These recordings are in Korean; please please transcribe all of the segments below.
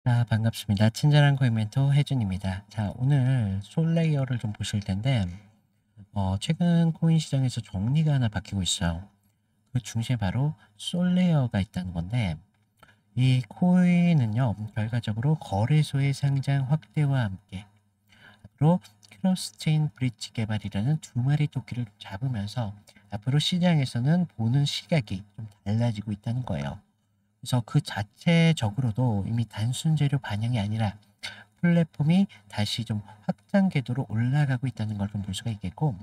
자, 반갑습니다. 친절한 코인 멘토 혜준입니다. 자, 오늘 솔레이어를 좀 보실 텐데, 최근 코인 시장에서 종리가 하나 바뀌고 있어요. 그 중심에 바로 솔레이어가 있다는 건데, 이 코인은요, 결과적으로 거래소의 상장 확대와 함께, 앞으로 크로스체인 브릿지 개발이라는 두 마리 토끼를 잡으면서, 앞으로 시장에서는 보는 시각이 좀 달라지고 있다는 거예요. 그래서 그 자체적으로도 이미 단순 재료 반영이 아니라 플랫폼이 다시 좀 확장 궤도로 올라가고 있다는 걸 좀 볼 수가 있겠고,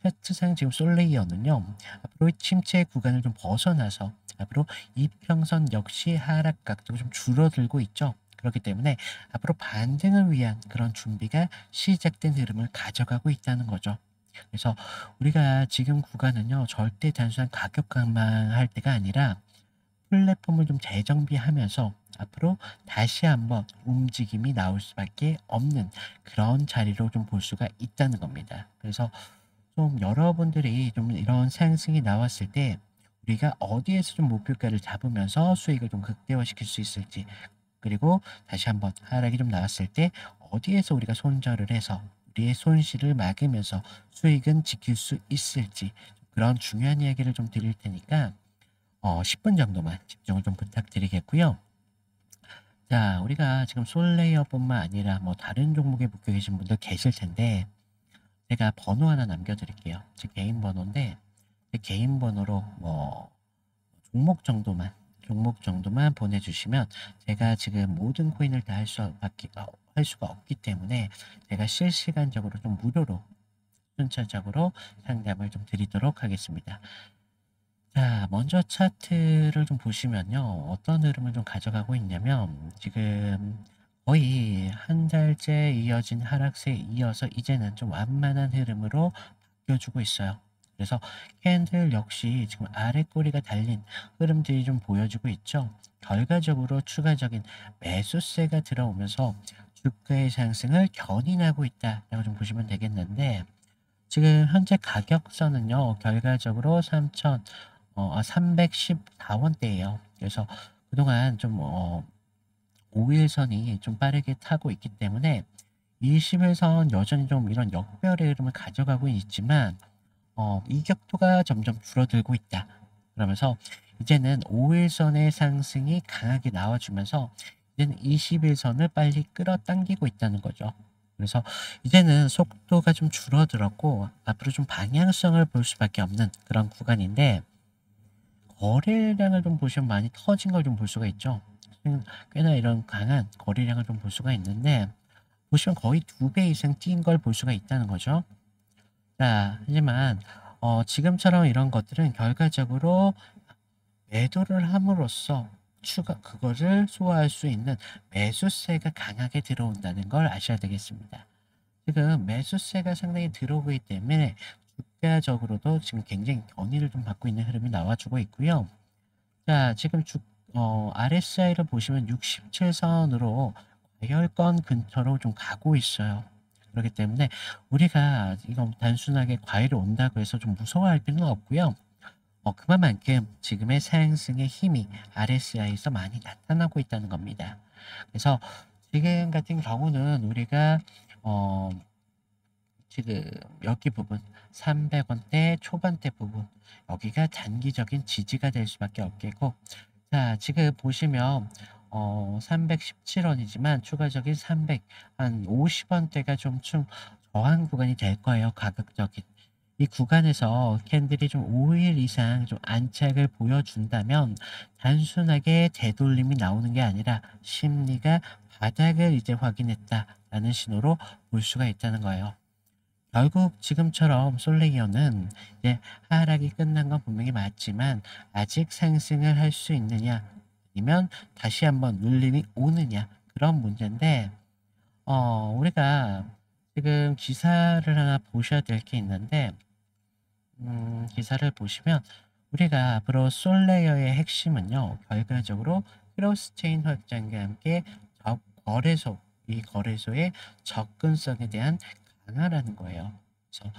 차트상 지금 솔레이어는요, 앞으로 침체 구간을 좀 벗어나서 앞으로 이평선 역시 하락 각도가 좀 줄어들고 있죠. 그렇기 때문에 앞으로 반등을 위한 그런 준비가 시작된 흐름을 가져가고 있다는 거죠. 그래서 우리가 지금 구간은요, 절대 단순한 가격 강망할 때가 아니라 플랫폼을 좀 재정비하면서 앞으로 다시 한번 움직임이 나올 수밖에 없는 그런 자리로 좀 볼 수가 있다는 겁니다. 그래서 좀 여러분들이 좀 이런 상승이 나왔을 때 우리가 어디에서 좀 목표가를 잡으면서 수익을 좀 극대화시킬 수 있을지, 그리고 다시 한번 하락이 좀 나왔을 때 어디에서 우리가 손절을 해서 우리의 손실을 막으면서 수익은 지킬 수 있을지, 그런 중요한 이야기를 좀 드릴 테니까 10분 정도만 집중을 좀 부탁드리겠고요. 자, 우리가 지금 솔레이어뿐만 아니라 뭐 다른 종목에 묶여 계신 분들 계실 텐데, 제가 번호 하나 남겨드릴게요. 제 개인 번호인데, 제 개인 번호로 뭐 종목 정도만 보내주시면 제가 지금 모든 코인을 다 할 수가 없기 때문에 제가 실시간적으로 좀 무료로 순차적으로 상담을 좀 드리도록 하겠습니다. 자, 먼저 차트를 좀 보시면요. 어떤 흐름을 좀 가져가고 있냐면, 지금 거의 한 달째 이어진 하락세에 이어서 이제는 좀 완만한 흐름으로 바뀌어주고 있어요. 그래서 캔들 역시 지금 아래 꼬리가 달린 흐름들이 좀 보여주고 있죠. 결과적으로 추가적인 매수세가 들어오면서 주가의 상승을 견인하고 있다라고 좀 보시면 되겠는데, 지금 현재 가격선은요, 결과적으로 314원대예요. 그래서 그동안 좀 5일선이 좀 빠르게 타고 있기 때문에 20일선 여전히 좀 이런 역별의 흐름을 가져가고 있지만 이격도가 점점 줄어들고 있다. 그러면서 이제는 5일선의 상승이 강하게 나와주면서 이제는 21선을 빨리 끌어당기고 있다는 거죠. 그래서 이제는 속도가 좀 줄어들었고 앞으로 좀 방향성을 볼 수밖에 없는 그런 구간인데, 거래량을 좀 보시면 많이 터진 걸 좀 볼 수가 있죠. 꽤나 이런 강한 거래량을 좀 볼 수가 있는데, 보시면 거의 2배 이상 뛴 걸 볼 수가 있다는 거죠. 자, 하지만 지금처럼 이런 것들은 결과적으로 매도를 함으로써 그거를 소화할 수 있는 매수세가 강하게 들어온다는 걸 아셔야 되겠습니다. 지금 매수세가 상당히 들어오기 때문에 주가적으로도 지금 굉장히 견인을 좀 받고 있는 흐름이 나와주고 있고요. 자, 지금 RSI를 보시면 67선으로 과열권 근처로 좀 가고 있어요. 그렇기 때문에 우리가 이건 단순하게 과열이 온다고 해서 좀 무서워할 필요는 없고요. 그만큼 지금의 상승의 힘이 RSI에서 많이 나타나고 있다는 겁니다. 그래서 지금 같은 경우는 우리가 어, 지금 여기 부분 300원대 초반대 부분, 여기가 단기적인 지지가 될 수밖에 없겠고, 자, 지금 보시면 317원이지만 추가적인 300, 한 50원대가 좀 저항 구간이 될 거예요. 가격적인. 이 구간에서 캔들이 좀 5일 이상 좀 안착을 보여준다면 단순하게 되돌림이 나오는 게 아니라 심리가 바닥을 이제 확인했다라는 신호로 볼 수가 있다는 거예요. 결국 지금처럼 솔레이어는 이제 하락이 끝난 건 분명히 맞지만 아직 상승을 할 수 있느냐, 아니면 다시 한번 눌림이 오느냐, 그런 문제인데, 우리가 지금 기사를 하나 보셔야 될 게 있는데, 기사를 보시면 우리가 앞으로 솔레이어의 핵심은요, 결과적으로 크로스체인 확장과 함께 거래소, 이 거래소의 접근성에 대한 강화라는 거예요. 그래서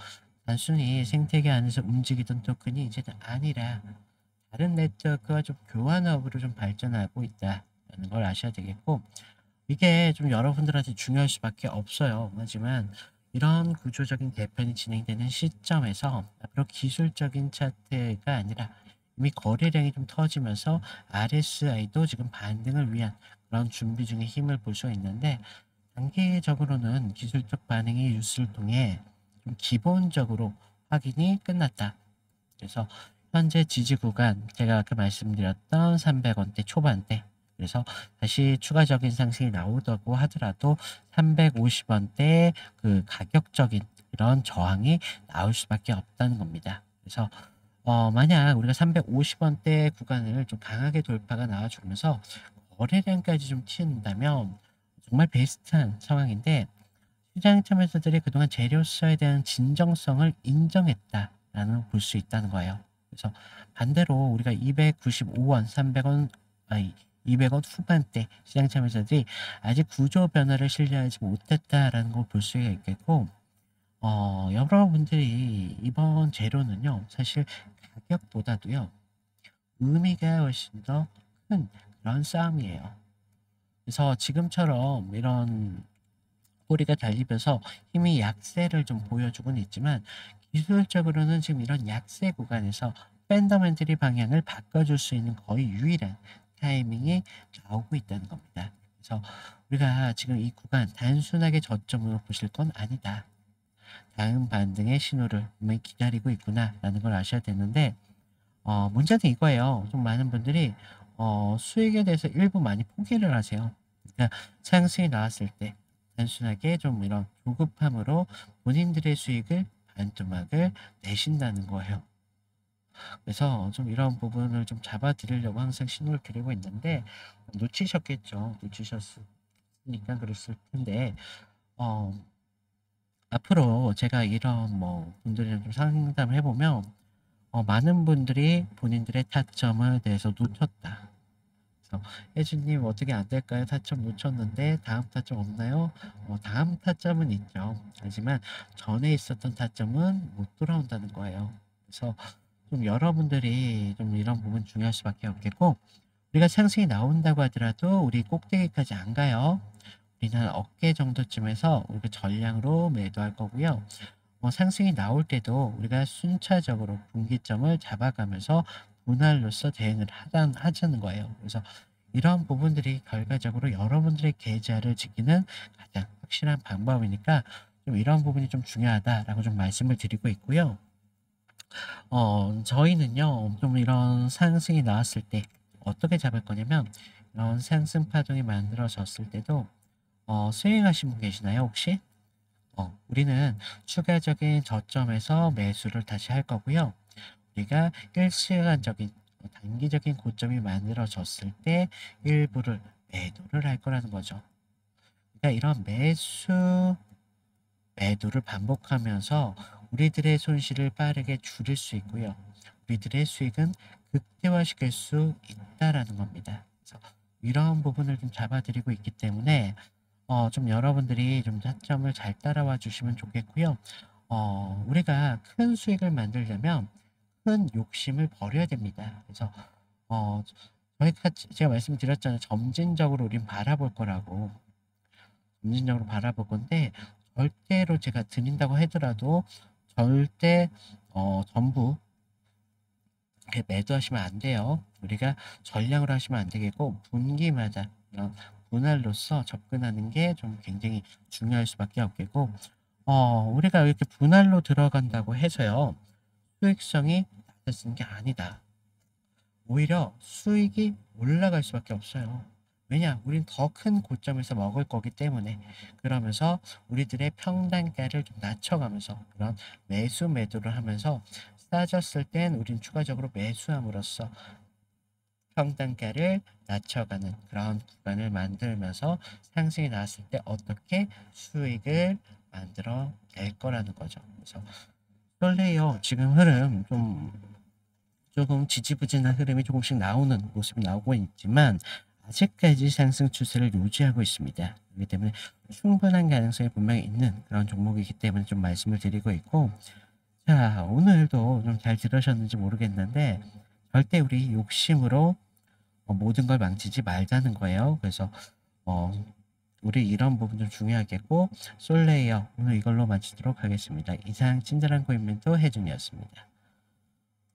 단순히 생태계 안에서 움직이던 토큰이 이제는 아니라 다른 네트워크와 좀 교환업으로 좀 발전하고 있다는 걸 아셔야 되겠고, 이게 좀 여러분들한테 중요할 수밖에 없어요. 하지만 이런 구조적인 개편이 진행되는 시점에서 앞으로 기술적인 차트가 아니라 이미 거래량이 좀 터지면서 RSI도 지금 반등을 위한 그런 준비 중에 힘을 볼 수 있는데, 단기적으로는 기술적 반응이 뉴스를 통해 좀 기본적으로 확인이 끝났다. 그래서 현재 지지 구간, 제가 아까 말씀드렸던 300원대 초반대, 그래서 다시 추가적인 상승이 나오다고 하더라도 350원대 그 가격적인 이런 저항이 나올 수밖에 없다는 겁니다. 그래서 만약 우리가 350원대 구간을 좀 강하게 돌파가 나와주면서 거래량까지 좀 튀는다면 정말 베스트한 상황인데, 시장 참여자들이 그동안 재료수에 대한 진정성을 인정했다라는 볼 수 있다는 거예요. 그래서 반대로 우리가 295원, 300원, 아니 200원 후반대 시장 참여자들이 아직 구조 변화를 신뢰하지 못했다라는 걸 볼 수가 있겠고, 여러분들이 이번 재료는요, 사실 가격보다도요, 의미가 훨씬 더 큰 그런 싸움이에요. 그래서 지금처럼 이런 꼬리가 달리면서 힘이 약세를 좀 보여주고는 있지만, 기술적으로는 지금 이런 약세 구간에서 펀더멘털리 방향을 바꿔줄 수 있는 거의 유일한 타이밍이 나오고 있다는 겁니다. 그래서 우리가 지금 이 구간 단순하게 저점으로 보실 건 아니다. 다음 반등의 신호를 분명히 기다리고 있구나라는 걸 아셔야 되는데, 문제는 이거예요. 좀 많은 분들이 수익에 대해서 일부 많이 포기를 하세요. 그러니까 상승이 나왔을 때 단순하게 좀 이런 조급함으로 본인들의 수익을 반토막을 내신다는 거예요. 그래서 좀 이런 부분을 좀 잡아드리려고 항상 신호를 드리고 있는데, 놓치셨겠죠. 놓치셨으니까 그랬을 텐데, 어, 앞으로 제가 이런 뭐 분들이랑 좀 상담을 해보면 많은 분들이 본인들의 타점에 대해서 놓쳤다. 그래서 혜주님 어떻게 안 될까요? 타점 놓쳤는데 다음 타점 없나요? 다음 타점은 있죠. 하지만 전에 있었던 타점은 못 돌아온다는 거예요. 그래서 좀 여러분들이 좀 이런 부분 중요할 수밖에 없겠고, 우리가 상승이 나온다고 하더라도 우리 꼭대기까지 안 가요. 우리는 한 어깨 정도쯤에서 우리가 전량으로 매도할 거고요. 상승이 나올 때도 우리가 순차적으로 분기점을 잡아가면서 분할로서 대응을 하자는 거예요. 그래서 이런 부분들이 결과적으로 여러분들의 계좌를 지키는 가장 확실한 방법이니까 좀 이런 부분이 좀 중요하다라고 좀 말씀을 드리고 있고요. 저희는요, 좀 이런 상승이 나왔을 때 어떻게 잡을 거냐면, 이런 상승 파동이 만들어졌을 때도 스윙하신 분 계시나요, 혹시? 우리는 추가적인 저점에서 매수를 다시 할 거고요. 우리가 일시간적인 단기적인 고점이 만들어졌을 때 일부를 매도를 할 거라는 거죠. 그러니까 이런 매도를 반복하면서 우리들의 손실을 빠르게 줄일 수 있고요. 우리들의 수익은 극대화시킬 수 있다라는 겁니다. 그래서 이런 부분을 좀 잡아드리고 있기 때문에 좀 여러분들이 좀 타점을 잘 따라와 주시면 좋겠고요. 우리가 큰 수익을 만들려면 큰 욕심을 버려야 됩니다. 그래서 어, 저희가 제가 말씀드렸잖아요. 점진적으로 우린 바라볼 거라고. 점진적으로 바라볼 건데, 절대로 제가 드린다고 하더라도 절대 전부 이렇게 매도하시면 안 돼요. 우리가 전량으로 하시면 안 되겠고, 분기마다 이런 분할로서 접근하는 게 좀 굉장히 중요할 수밖에 없겠고, 우리가 이렇게 분할로 들어간다고 해서요, 수익성이 낮아지는 게 아니다. 오히려 수익이 올라갈 수밖에 없어요. 왜냐? 우린 더 큰 고점에서 먹을 거기 때문에. 그러면서 우리들의 평단가를 좀 낮춰가면서 그런 매도를 하면서, 싸졌을 땐 우린 추가적으로 매수함으로써 평단가를 낮춰가는 그런 구간을 만들면서 상승이 나왔을 때 어떻게 수익을 만들어 낼 거라는 거죠. 그래서 솔레이어 지금 흐름 조금 지지부진한 흐름이 조금씩 나오는 모습이 나오고 있지만, 아직까지 상승 추세를 유지하고 있습니다. 그렇기 때문에 충분한 가능성이 분명히 있는 그런 종목이기 때문에 좀 말씀을 드리고 있고, 자, 오늘도 좀 잘 들으셨는지 모르겠는데, 절대 우리 욕심으로 모든 걸 망치지 말자는 거예요. 그래서 어, 우리 이런 부분 좀 중요하겠고, 솔레이어 오늘 이걸로 마치도록 하겠습니다. 이상 친절한 코인 멘토 혜준이었습니다.